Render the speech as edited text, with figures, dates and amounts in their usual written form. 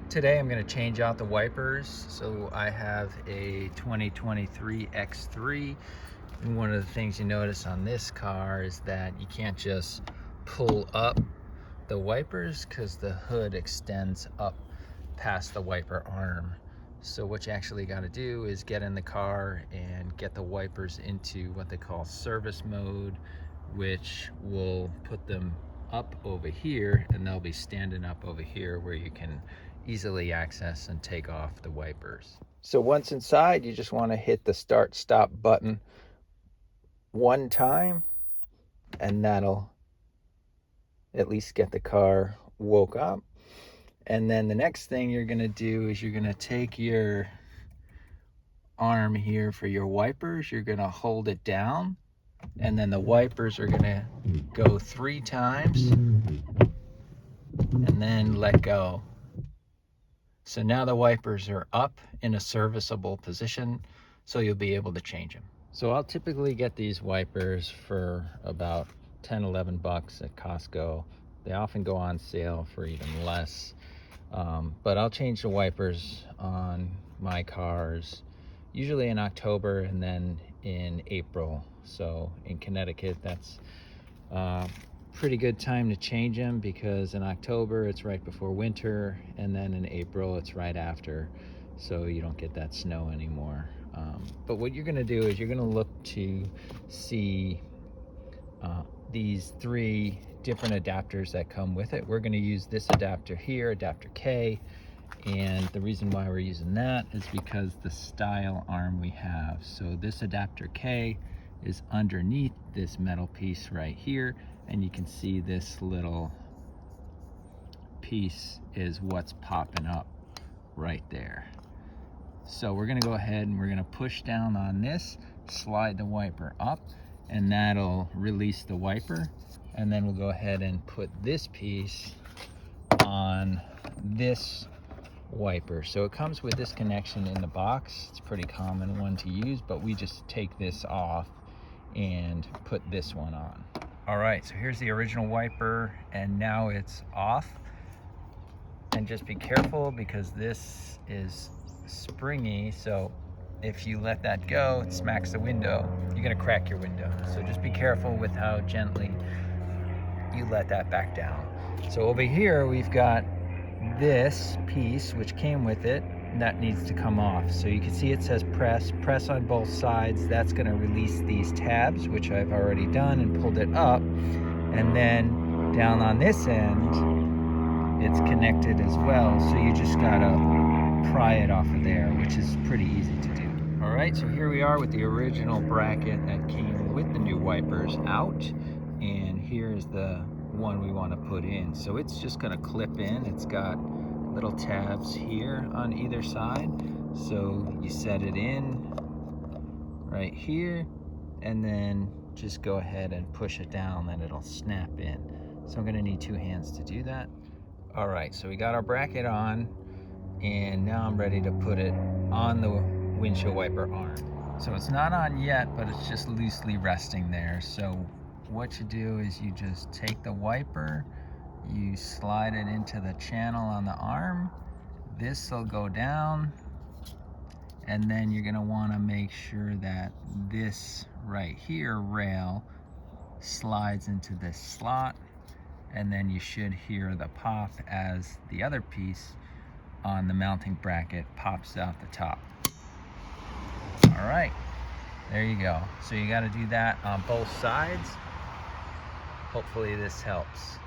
Today I'm going to change out the wipers. So I have a 2023 X3, and one of the things you notice on this car is that you can't just pull up the wipers because the hood extends up past the wiper arm. So what you actually got to do is get in the car and get the wipers into what they call service mode, which will put them up over here, and they'll be standing up over here where you can easily access and take off the wipers. So once inside, you just want to hit the start stop button one time, and that'll at least get the car woke up. And then the next thing you're going to do is you're going to take your arm here for your wipers, you're going to hold it down, and then the wipers are going to go 3 times and then let go. So now the wipers are up in a serviceable position, so you'll be able to change them. So I'll typically get these wipers for about 10-11 bucks at Costco. They often go on sale for even less. But I'll change the wipers on my cars usually in October and then in April. So in Connecticut, that's pretty good time to change them, because in October it's right before winter, and then in April it's right after, so you don't get that snow anymore. But what you're going to do is you're going to look to see these 3 different adapters that come with it. We're going to use this adapter here, adapter K, and the reason why we're using that is because the style arm we have. So this adapter K is underneath this metal piece right here, and you can see this little piece is what's popping up right there. So we're going to go ahead and we're going to push down on this, slide the wiper up, and that'll release the wiper. And then we'll go ahead and put this piece on this wiper. So it comes with this connection in the box. It's a pretty common one to use, but we just take this off and put this one on. All right, so here's the original wiper, and now it's off. And just be careful because this is springy, so if you let that go, it smacks the window. You're gonna crack your window. So just be careful with how gently you let that back down. So over here we've got this piece which came with it, and that needs to come off. So you can see it says press on both sides. That's going to release these tabs, which I've already done and pulled it up. And then down on this end it's connected as well, so you just gotta pry it off of there, which is pretty easy to do. All right, so here we are with the original bracket that came with the new wipers out, and here's the one we want to put in. So it's just going to clip in. It's got little tabs here on either side, so you set it in right here and then just go ahead and push it down, then it'll snap in. So I'm going to need 2 hands to do that. All right, so we got our bracket on, and now I'm ready to put it on the windshield wiper arm. So it's not on yet, but it's just loosely resting there. So what you do is you just take the wiper, you slide it into the channel on the arm, this will go down, and then you're gonna wanna make sure that this right here rail slides into this slot, and then you should hear the pop as the other piece on the mounting bracket pops out the top. All right, there you go. So you got to do that on both sides. Hopefully this helps.